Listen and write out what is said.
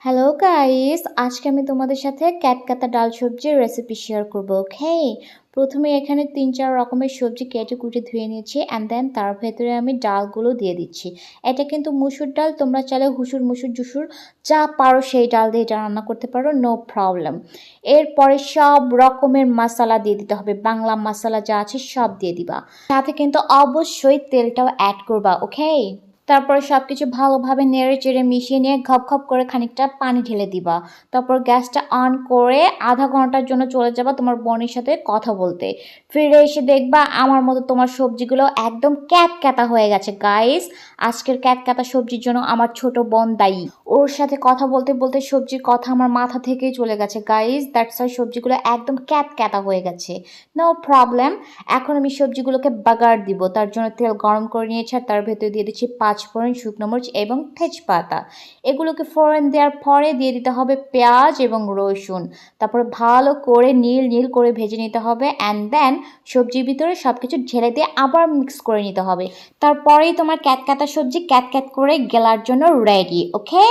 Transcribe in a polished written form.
Hello guys, আজকে আমি তোমাদের সাথে ক্যাটকাটা ডাল সবজির রেসিপি শেয়ার করব। ওকে, প্রথমে এখানে 3-4 রকমের সবজি কেটে কুটে ধুয়ে নিয়েছি অ্যান্ড দেন তার ভেতরে আমি ডালগুলো দিয়ে দিচ্ছি। এটা কিন্তু মুসুর ডাল, তোমরা চাইলে হুসুর মুসুর জুসুর যা পারো সেই ডাল দিয়ে এটা রান্না করতে পারো, নো প্রবলেম। এরপরে সব রকমের মশলা দিয়ে দিতে হবে, বাংলা মশলা যা আছে সব দিয়ে দিবা, সাথে কিন্তু অবশ্যই তেলটাও অ্যাড করবা। ওকে, তারপরে সবকিছু ভালোভাবে নেড়ে চেড়ে মিশিয়ে নিয়ে ঘপ ঘপ করে খানিকটা পানি ঢেলে দিবা। তারপর গ্যাসটা অন করে আধা ঘন্টার জন্য চলে যাবা তোমার বোনের সাথে কথা বলতে। ফিরে এসে দেখবা আমার মতো তোমার সবজিগুলো একদম ক্যাতক্যাতা হয়ে গেছে। গাইস, আজকের ক্যাতক্যাতা সবজির জন্য আমার ছোট বোন দায়ী। ওর সাথে কথা বলতে বলতে সবজির কথা আমার মাথা থেকেই চলে গেছে। গাইস, দ্যাটস ওয়াই সবজিগুলো একদম ক্যাতক্যাতা হয়ে গেছে। No problem. এখন আমি সবজিগুলোকে বাগার দিব। তার জন্য তেল গরম করে নিয়েছি আর তার ভেতরে দিয়ে দিচ্ছি 5 ফোড়ন, শুকনো মরিচ এবং তেজপাতা। এগুলোকে ফোড়ন দেওয়ার পরে দিয়ে দিতে হবে পেঁয়াজ এবং রসুন। তারপরে ভালো করে নীল নীল করে ভেজে নিতে হবে অ্যান্ড দেন সবজির ভিতরে সব কিছু ঢেলে দিয়ে আবার মিক্স করে নিতে হবে। তারপরেই তোমার ক্যাতক্যাতা সবজি ক্যাতক্যাত করে গেলার জন্য রেডি। ওকে।